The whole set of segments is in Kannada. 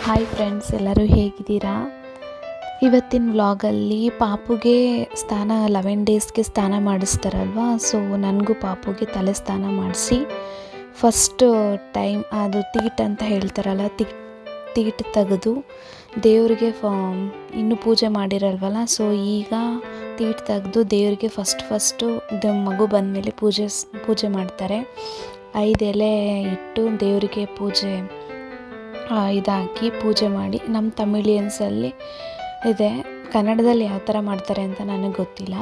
ಹಾಯ್ ಫ್ರೆಂಡ್ಸ್, ಎಲ್ಲರೂ ಹೇಗಿದ್ದೀರಾ? ಇವತ್ತಿನ ವ್ಲಾಗಲ್ಲಿ ಪಾಪುಗೆ 11 ಡೇಸ್ಗೆ ಸ್ನಾನ ಮಾಡಿಸ್ತಾರಲ್ವ. ಸೊ ನನಗೂ ಪಾಪುಗೆ ತಲೆ ಸ್ನಾನ ಮಾಡಿಸಿ ಫಸ್ಟ್ ಟೈಮ್ ಅದು ತೀಟ್ ಅಂತ ಹೇಳ್ತಾರಲ್ಲ, ತೀಟ್ ತೆಗೆದು ದೇವರಿಗೆ ಇನ್ನೂ ಪೂಜೆ ಮಾಡಿರಲ್ವಲ್ಲ. ಸೊ ಈಗ ತೀಟ್ ತೆಗೆದು ದೇವರಿಗೆ ಫಸ್ಟು ಮಗು ಬಂದಮೇಲೆ ಪೂಜೆ ಮಾಡ್ತಾರೆ. 5 ಎಲೆ ಇಟ್ಟು ದೇವರಿಗೆ ಇದಾಕಿ ಪೂಜೆ ಮಾಡಿ. ನಮ್ಮ ತಮಿಳಿಯನ್ಸಲ್ಲಿ ಇದೆ, ಕನ್ನಡದಲ್ಲಿ ಯಾವ ಥರ ಮಾಡ್ತಾರೆ ಅಂತ ನನಗೆ ಗೊತ್ತಿಲ್ಲ.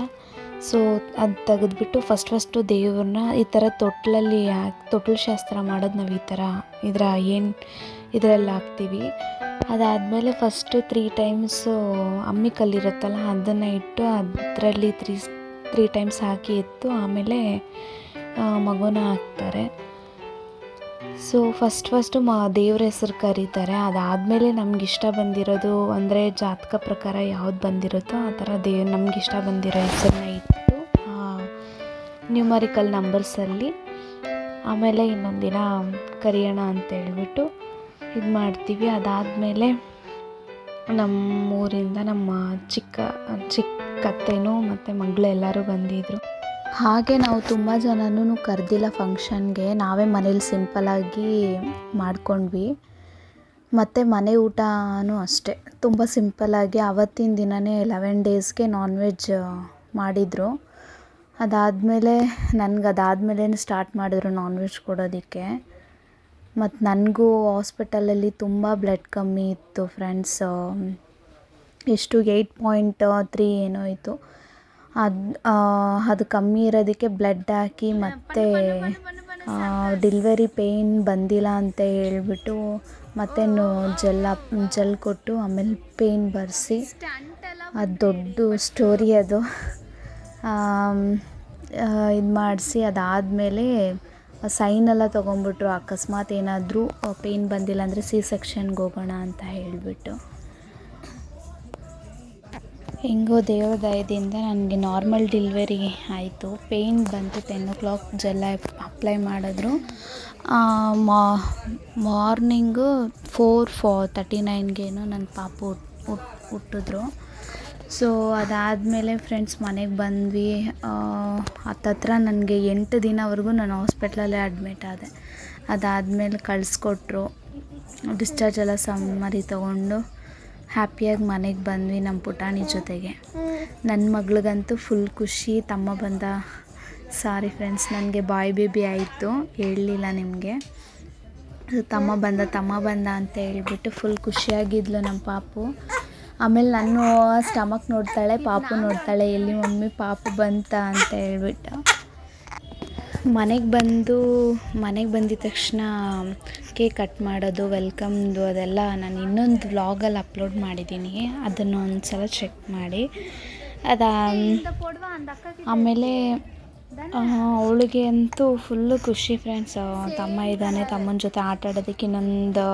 ಸೊ ಅದು ತೆಗೆದ್ಬಿಟ್ಟು ಫಸ್ಟು ದೇವ್ರನ್ನ ಈ ಥರ ತೊಟ್ಲು ಶಾಸ್ತ್ರ ಮಾಡೋದು ನಾವು ಇದರಲ್ಲಿ ಹಾಕ್ತೀವಿ. ಅದಾದಮೇಲೆ ಫಸ್ಟು 3 ಟೈಮ್ಸು ಅಮ್ಮಿ ಕಲ್ಲಿರುತ್ತಲ್ಲ ಅದನ್ನು ಇಟ್ಟು ಅದರಲ್ಲಿ 3 ಟೈಮ್ಸ್ ಹಾಕಿ ಎತ್ತು ಆಮೇಲೆ ಮಗುನ ಹಾಕ್ತಾರೆ. ಸೊ ಫಸ್ಟು ದೇವ್ರ ಹೆಸರು ಕರೀತಾರೆ. ಅದಾದಮೇಲೆ ನಮಗಿಷ್ಟ ಬಂದಿರೋದು ಅಂದರೆ ಜಾತಕ ಪ್ರಕಾರ ಯಾವ್ದು ಬಂದಿರುತ್ತೋ ಆ ಥರ ನಮಗಿಷ್ಟ ಬಂದಿರೋ ಹೆಸರನ್ನ ಇಟ್ಟು ನ್ಯೂಮರಿಕಲ್ ನಂಬರ್ಸಲ್ಲಿ ಆಮೇಲೆ ಇನ್ನೊಂದು ದಿನ ಕರೆಯೋಣ ಅಂತೇಳ್ಬಿಟ್ಟು ಇದು ಮಾಡ್ತೀವಿ. ಅದಾದಮೇಲೆ ನಮ್ಮೂರಿಂದ ನಮ್ಮ ಚಿಕ್ಕತ್ತೆನೂ ಮತ್ತು ಮಗಳು ಎಲ್ಲರೂ ಬಂದಿದ್ದರು. ಹಾಗೆ ನಾವು ತುಂಬ ಜನನೂ ಕರೆದಿಲ್ಲ ಫಂಕ್ಷನ್ಗೆ, ನಾವೇ ಮನೇಲಿ ಸಿಂಪಲ್ಲಾಗಿ ಮಾಡ್ಕೊಂಡ್ವಿ. ಮತ್ತು ಮನೆ ಊಟನೂ ಅಷ್ಟೇ ತುಂಬ ಸಿಂಪಲ್ಲಾಗಿ ಅವತ್ತಿನ ದಿನವೇ 11 ಡೇಸ್ಗೆ ನಾನ್ ವೆಜ್ ಮಾಡಿದರು. ಅದಾದಮೇಲೆ ಸ್ಟಾರ್ಟ್ ಮಾಡಿದ್ರು ನಾನ್ ವೆಜ್ ಕೊಡೋದಕ್ಕೆ. ಮತ್ತು ನನಗೂ ಹಾಸ್ಪಿಟಲಲ್ಲಿ ತುಂಬ ಬ್ಲಡ್ ಕಮ್ಮಿ ಇತ್ತು ಫ್ರೆಂಡ್ಸ್, ಎಷ್ಟು 8.3 ಏನೋ ಇತ್ತು. ಅದು ಕಮ್ಮಿ ಇರೋದಕ್ಕೆ ಬ್ಲಡ್ ಹಾಕಿ ಮತ್ತು ಡೆಲಿವರಿ ಪೇಯ್ನ್ ಬಂದಿಲ್ಲ ಅಂತ ಹೇಳ್ಬಿಟ್ಟು ಮತ್ತೆ ಜೆಲ್ ಕೊಟ್ಟು ಆಮೇಲೆ ಪೇಯ್ನ್ ಬರೆಸಿ, ಅದು ದೊಡ್ಡ ಸ್ಟೋರಿ ಅದು. ಇದು ಮಾಡಿಸಿ ಅದಾದಮೇಲೆ ಸೈನೆಲ್ಲ ತೊಗೊಂಬಿಟ್ರು. ಅಕಸ್ಮಾತ್ ಏನಾದರೂ ಪೇಯ್ನ್ ಬಂದಿಲ್ಲ ಅಂದರೆ ಸೆಕ್ಷನ್ಗೆ ಹೋಗೋಣ ಅಂತ ಹೇಳಿಬಿಟ್ಟು. ಹೆಂಗೋ ದೇವ್ರ ದಯದಿಂದ ನನಗೆ ನಾರ್ಮಲ್ ಡೆಲಿವರಿ ಆಯಿತು. ಪೇಯ್ನ್ ಬಂತು. 10 o'clock ಜೆಲ್ ಅಪ್ಲೈ ಮಾಡಿದ್ರು. ಮಾರ್ನಿಂಗು 4:39ಗೇನೋ ನನ್ನ ಪಾಪು ಹುಟ್ಟಿದ್ರು. ಸೊ ಅದಾದಮೇಲೆ ಫ್ರೆಂಡ್ಸ್ ಮನೆಗೆ ಬಂದ್ವಿ. ಹತ್ತತ್ರ ನನಗೆ 8 ದಿನವರೆಗೂ ನಾನು ಹಾಸ್ಪಿಟ್ಲಲ್ಲೇ ಅಡ್ಮಿಟ್ ಆದೆ. ಅದಾದಮೇಲೆ ಕಳಿಸ್ಕೊಟ್ರು. ಡಿಸ್ಚಾರ್ಜ್ ಎಲ್ಲ ಸಮ್ಮರಿ ತೊಗೊಂಡು ಹ್ಯಾಪಿಯಾಗಿ ಮನೆಗೆ ಬಂದ್ವಿ ನಮ್ಮ ಪುಟಾಣಿ ಜೊತೆಗೆ. ನನ್ನ ಮಗಳಿಗಂತೂ ಫುಲ್ ಖುಷಿ. ಸಾರಿ ಫ್ರೆಂಡ್ಸ್, ನನಗೆ ಬಾಯ್ ಬೇಬಿ ಆಯಿತು, ಹೇಳಲಿಲ್ಲ ನಿಮಗೆ. ತಮ್ಮ ಬಂದ ಅಂತ ಹೇಳ್ಬಿಟ್ಟು ಫುಲ್ ಖುಷಿಯಾಗಿದ್ಲು ನಮ್ಮ ಪಾಪು. ಆಮೇಲೆ ನಾನು ಸ್ಟಮಕ್ ನೋಡ್ತಾಳೆ, ಪಾಪು ನೋಡ್ತಾಳೆ, ಎಲ್ಲಿ ಮಮ್ಮಿ ಪಾಪು ಬಂತ ಅಂತ ಹೇಳ್ಬಿಟ್ಟು. ಮನೆಗೆ ಬಂದಿದ ತಕ್ಷಣ ಕೇಕ್ ಕಟ್ ಮಾಡೋದು, ವೆಲ್ಕಮ್ದು ಅದೆಲ್ಲ ನಾನು ಇನ್ನೊಂದು ವ್ಲಾಗಲ್ಲಿ ಅಪ್ಲೋಡ್ ಮಾಡಿದ್ದೀನಿ, ಅದನ್ನು ಒಂದು ಸಲ ಚೆಕ್ ಮಾಡಿ. ಆಮೇಲೆ ಅವಳಿಗೆ ಅಂತೂ ಫುಲ್ಲು ಖುಷಿ ಫ್ರೆಂಡ್ಸ್. ತಮ್ಮ ಇದ್ದಾನೆ, ತಮ್ಮನ ಜೊತೆ ಆಟ ಆಡೋದಕ್ಕೆ ಇನ್ನೊಂದು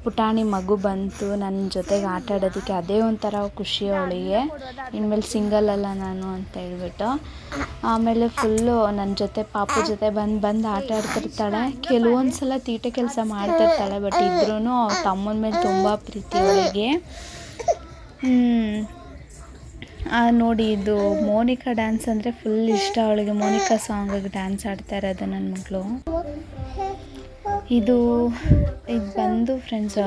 ಪುಟಾಣಿ ಮಗು ಬಂತು ನನ್ನ ಜೊತೆಗೆ ಆಟ ಆಡೋದಕ್ಕೆ. ಅದೇ ಒಂಥರ ಖುಷಿ ಅವಳಿಗೆ, ಇನ್ಮೇಲೆ ಸಿಂಗಲ್ ಅಲ್ಲ ನಾನು ಅಂತ ಹೇಳ್ಬಿಟ್ಟು. ಆಮೇಲೆ ಫುಲ್ಲು ನನ್ನ ಜೊತೆ ಪಾಪು ಜೊತೆ ಬಂದು ಆಟ ಆಡ್ತಿರ್ತಾಳೆ. ಕೆಲವೊಂದು ಸಲ ತೀಟೆ ಕೆಲಸ ಮಾಡ್ತಿರ್ತಾಳೆ, ಬಟ್ ಇದ್ರೂ ತಮ್ಮನ ಮೇಲೆ ತುಂಬ ಪ್ರೀತಿ ಅವಳಿಗೆ. ನೋಡಿ, ಇದು ಮೋನಿಕಾ ಡ್ಯಾನ್ಸ್ ಅಂದರೆ ಫುಲ್ ಇಷ್ಟ ಅವಳಿಗೆ. ಮೋನಿಕಾ ಸಾಂಗಿಗೆ ಡ್ಯಾನ್ಸ್ ಆಡ್ತಾ ಇರೋದು ನನ್ನ ಮಗಳು. ಇದು ಬಂದು ಫ್ರೆಂಡ್ಸ್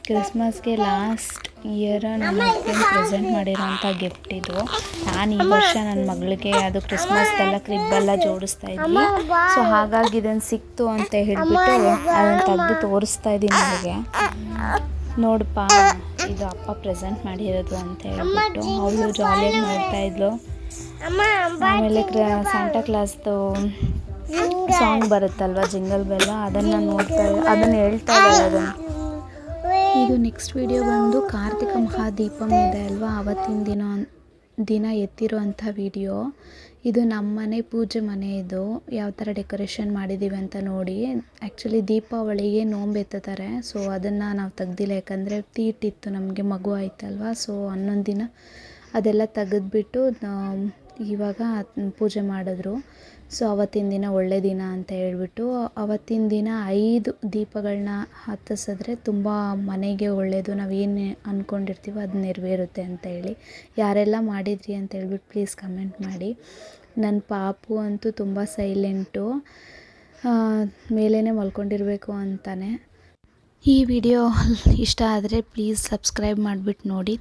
ಕ್ರಿಸ್ಮಸ್ಗೆ ಲಾಸ್ಟ್ ಇಯರ್ ನನ್ನ ಹಸ್ಬೆಂಡ್ ಪ್ರೆಸೆಂಟ್ ಮಾಡಿರೋಂಥ ಗಿಫ್ಟ್ ಇದು. ನಾನು ಈ ವರ್ಷ ನನ್ನ ಮಗಳಿಗೆ ಅದು ಕ್ರಿಸ್ಮಸ್ದೆಲ್ಲ ಕ್ರಿಬ್ಬೆಲ್ಲ ಜೋಡಿಸ್ತಾ ಇದ್ವಿ. ಸೊ ಹಾಗಾಗಿ ಇದನ್ನು ಸಿಕ್ತು ಅಂತ ಹೇಳಿಬಿಟ್ಟು ಅದನ್ನು ತೆಗೆದು ತೋರಿಸ್ತಾ ಇದ್ದೀನಿ ನನಗೆ. ನೋಡಪ್ಪ, ಇದು ಅಪ್ಪ ಪ್ರೆಸೆಂಟ್ ಮಾಡಿರೋದು ಅಂತ ಹೇಳ್ಬಿಟ್ಟು ಅವಳು ಜಾಲಿಯಾಗಿ ನೋಡ್ತಾ ಇದ್ಲು. ಆಮೇಲೆ ಸಾಂಟಾ ಕ್ಲಾಸ್ದು ಸಾಂಗ್ ಬರುತ್ತಲ್ವ, ಜಿಂಗಲ್ ಬೆಲ್ಲ, ಅದನ್ನು ಹೇಳ್ತಾ ಇದ್ದಾಳೆ. ಇದು ನೆಕ್ಸ್ಟ್ ವಿಡಿಯೋ ಬಂದು ಕಾರ್ತಿಕ ಮಹಾದೀಪಂ ಇದೆ ಅಲ್ವಾ, ಅವತ್ತಿನ ದಿನ ಎತ್ತಿರುವಂಥ ವಿಡಿಯೋ ಇದು. ನಮ್ಮ ಮನೆ ಪೂಜೆ ಮನೆ ಇದು. ಯಾವ ಥರ ಡೆಕೋರೇಷನ್ ಮಾಡಿದ್ದೀವಿ ಅಂತ ನೋಡಿ. ಆ್ಯಕ್ಚುಲಿ ದೀಪಾವಳಿಗೆ ನೋಂಬು ಎತ್ತುತ್ತಾರೆ. ಸೊ ಅದನ್ನು ನಾವು ತೆಗ್ದಿಲ್ಲ, ಯಾಕಂದರೆ ತೀಟಿತ್ತು, ನಮಗೆ ಮಗು ಆಯ್ತಲ್ವ. ಸೊ 11 ದಿನ ಅದೆಲ್ಲ ತೆಗೆದ್ಬಿಟ್ಟು ಇವಾಗ ಪೂಜೆ ಮಾಡಿದ್ರು. ಸೊ ಅವತ್ತಿನ ದಿನ ಒಳ್ಳೆ ದಿನ ಅಂತ ಹೇಳ್ಬಿಟ್ಟು ಅವತ್ತಿನ ದಿನ 5 ದೀಪಗಳನ್ನ ಹತ್ತಿಸಿದ್ರೆ ತುಂಬ ಮನೆಗೆ ಒಳ್ಳೆಯದು, ನಾವೇನು ಅಂದ್ಕೊಂಡಿರ್ತೀವೋ ಅದು ನೆರವೇರುತ್ತೆ ಅಂತ ಹೇಳಿ. ಯಾರೆಲ್ಲ ಮಾಡಿದ್ರಿ ಅಂತ ಹೇಳ್ಬಿಟ್ಟು ಪ್ಲೀಸ್ ಕಮೆಂಟ್ ಮಾಡಿ. ನನ್ನ ಪಾಪು ಅಂತೂ ತುಂಬ ಸೈಲೆಂಟು, ಮೇಲೇ ಮಲ್ಕೊಂಡಿರಬೇಕು ಅಂತಾನೆ. ಈ ವಿಡಿಯೋ ಇಷ್ಟ ಆದರೆ ಪ್ಲೀಸ್ ಸಬ್ಸ್ಕ್ರೈಬ್ ಮಾಡಿಬಿಟ್ಟು ನೋಡಿ.